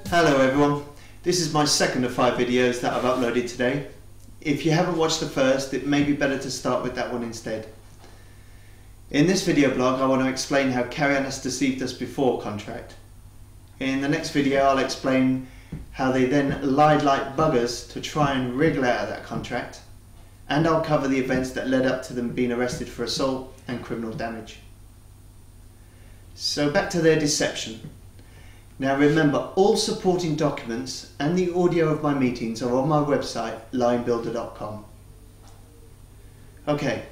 Hello everyone, this is my second of 5 videos that I've uploaded today. If you haven't watched the first, it may be better to start with that one instead. In this video blog I want to explain how Karayiannas deceived us before contract. In the next video I'll explain how they then lied like buggers to try and wriggle out of that contract, and I'll cover the events that led up to them being arrested for assault and criminal damage. So back to their deception. Now remember, all supporting documents and the audio of my meetings are on my website, linebuilder.com. Okay,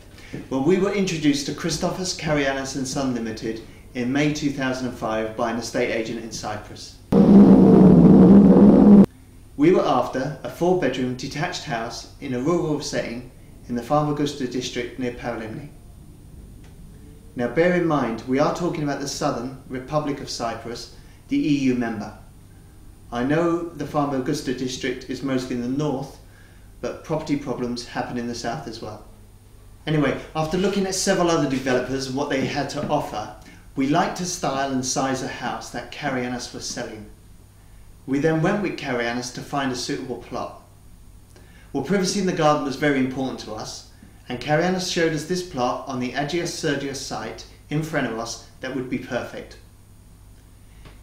well, we were introduced to Christophos Karayiannas and Son Limited in May 2005 by an estate agent in Cyprus. We were after a 4-bedroom detached house in a rural setting in the Famagusta district near Paralimni. Now bear in mind, we are talking about the Southern Republic of Cyprus, the EU member. I know the Famagusta district is mostly in the north, but property problems happen in the south as well. Anyway, after looking at several other developers and what they had to offer, we liked to style and size a house that Karayiannas was selling. We then went with Karayiannas to find a suitable plot. Well, privacy in the garden was very important to us, and Karayiannas showed us this plot on the Agios Sergios site in Freneros that would be perfect.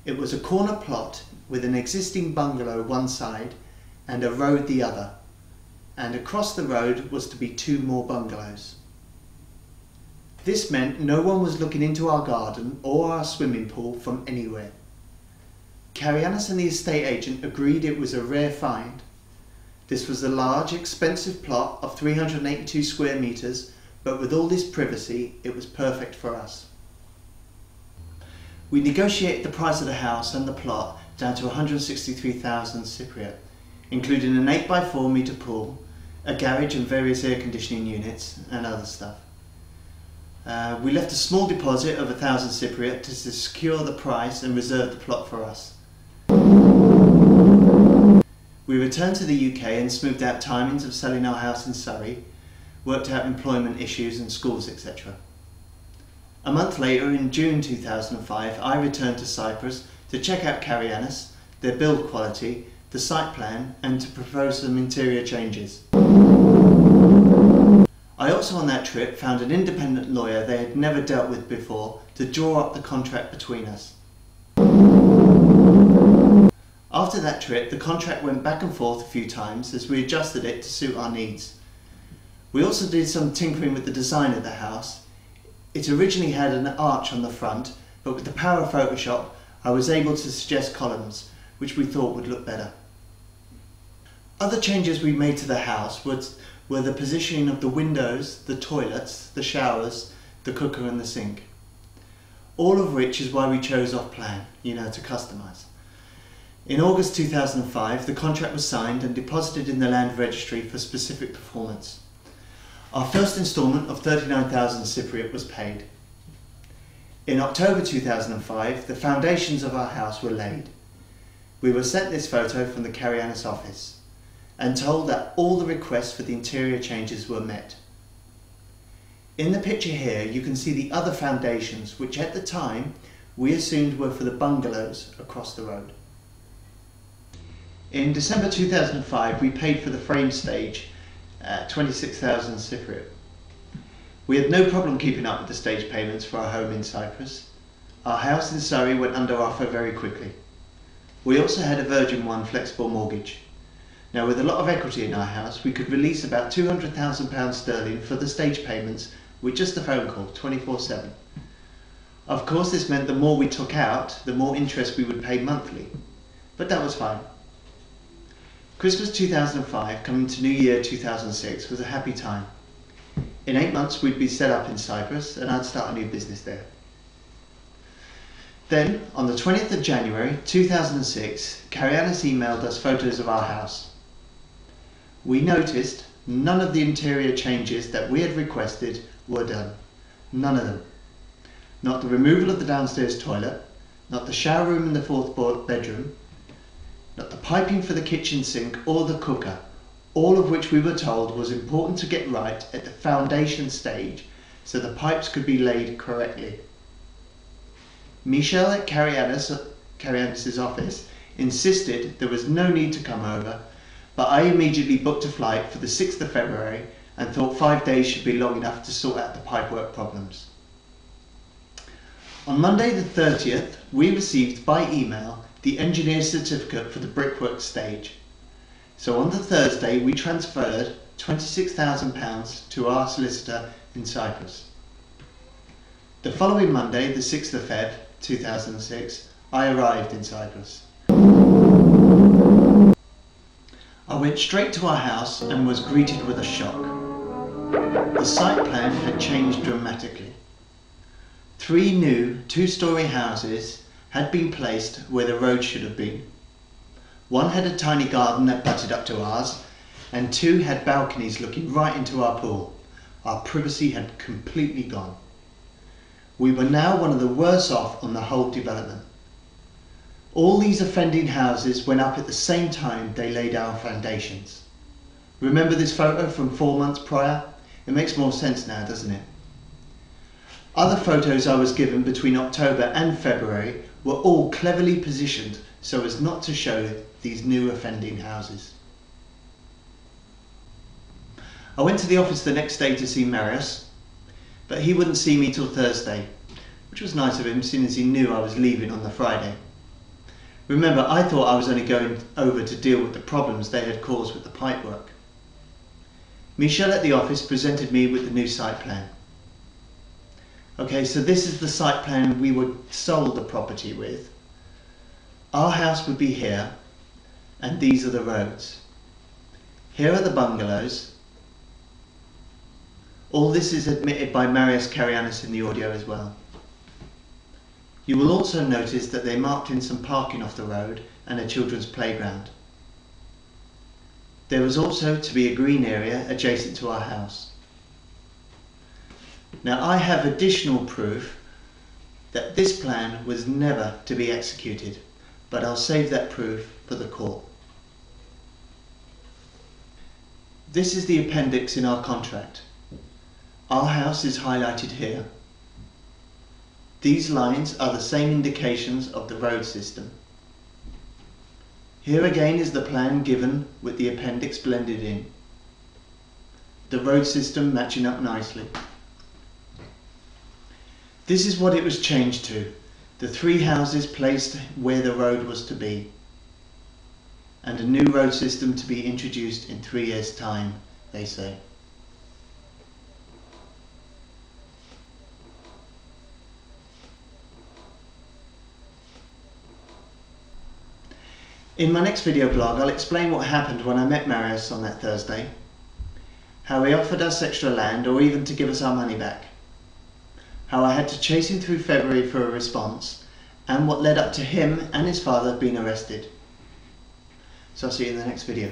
It was a corner plot with an existing bungalow one side and a road the other, and across the road was to be 2 more bungalows. This meant no one was looking into our garden or our swimming pool from anywhere. Karayiannas and the estate agent agreed it was a rare find. This was a large, expensive plot of 382 square metres, but with all this privacy, it was perfect for us. We negotiated the price of the house and the plot down to 163,000 Cypriot, including an 8x4 metre pool, a garage and various air conditioning units and other stuff. We left a small deposit of 1,000 Cypriot to secure the price and reserve the plot for us. We returned to the UK and smoothed out timings of selling our house in Surrey, worked out employment issues and schools, etc. A month later, in June 2005, I returned to Cyprus to check out Karayiannas, their build quality, the site plan, and to propose some interior changes. I also on that trip found an independent lawyer they had never dealt with before to draw up the contract between us. After that trip, the contract went back and forth a few times as we adjusted it to suit our needs. We also did some tinkering with the design of the house. It originally had an arch on the front, but with the power of Photoshop, I was able to suggest columns, which we thought would look better. Other changes we made to the house were the positioning of the windows, the toilets, the showers, the cooker and the sink. All of which is why we chose off-plan, to customise. In August 2005, the contract was signed and deposited in the land registry for specific performance. Our first instalment of 39,000 Cypriot was paid. In October 2005, the foundations of our house were laid. We were sent this photo from the Karayiannas office and told that all the requests for the interior changes were met. In the picture here you can see the other foundations, which at the time we assumed were for the bungalows across the road. In December 2005 we paid for the frame stage at 26,000 Cypriot. We had no problem keeping up with the stage payments for our home in Cyprus. Our house in Surrey went under offer very quickly. We also had a Virgin One flexible mortgage. Now with a lot of equity in our house, we could release about £200,000 sterling for the stage payments with just a phone call, 24/7. Of course this meant the more we took out, the more interest we would pay monthly, but that was fine. Christmas 2005 coming to New Year 2006 was a happy time. In 8 months we'd be set up in Cyprus and I'd start a new business there. Then, on the 20th of January 2006, Karayiannas emailed us photos of our house. We noticed none of the interior changes that we had requested were done. None of them. Not the removal of the downstairs toilet, not the shower room in the 4th bedroom, not the piping for the kitchen sink or the cooker, all of which we were told was important to get right at the foundation stage so the pipes could be laid correctly. Michelle at Karayiannas' office insisted there was no need to come over, but I immediately booked a flight for the 6th of February and thought 5 days should be long enough to sort out the pipework problems. On Monday the 30th, we received by email the engineer's certificate for the brickwork stage. So on the Thursday we transferred £26,000 to our solicitor in Cyprus. The following Monday, the 6th of Feb 2006, I arrived in Cyprus. I went straight to our house and was greeted with a shock. The site plan had changed dramatically. 3 new 2-storey houses had been placed where the road should have been. One had a tiny garden that butted up to ours, and 2 had balconies looking right into our pool. Our privacy had completely gone. We were now one of the worst off on the whole development. All these offending houses went up at the same time they laid our foundations. Remember this photo from 4 months prior? It makes more sense now, doesn't it? Other photos I was given between October and February were all cleverly positioned so as not to show these new offending houses. I went to the office the next day to see Marius, but he wouldn't see me till Thursday, which was nice of him seeing as he knew I was leaving on the Friday. Remember, I thought I was only going over to deal with the problems they had caused with the pipework. Michel at the office presented me with the new site plan. Okay, so this is the site plan we would sold the property with. Our house would be here, and these are the roads. Here are the bungalows. All this is admitted by Marius Karayiannas in the audio as well. You will also notice that they marked in some parking off the road and a children's playground. There was also to be a green area adjacent to our house. Now I have additional proof that this plan was never to be executed, but I'll save that proof for the court. This is the appendix in our contract. Our house is highlighted here. These lines are the same indications of the road system. Here again is the plan given with the appendix blended in. The road system matching up nicely. This is what it was changed to. The 3 houses placed where the road was to be. And a new road system to be introduced in 3 years' time, they say. In my next video blog, I'll explain what happened when I met Marius on that Thursday, how he offered us extra land or even to give us our money back, how I had to chase him through February for a response, and what led up to him and his father being arrested. So I'll see you in the next video.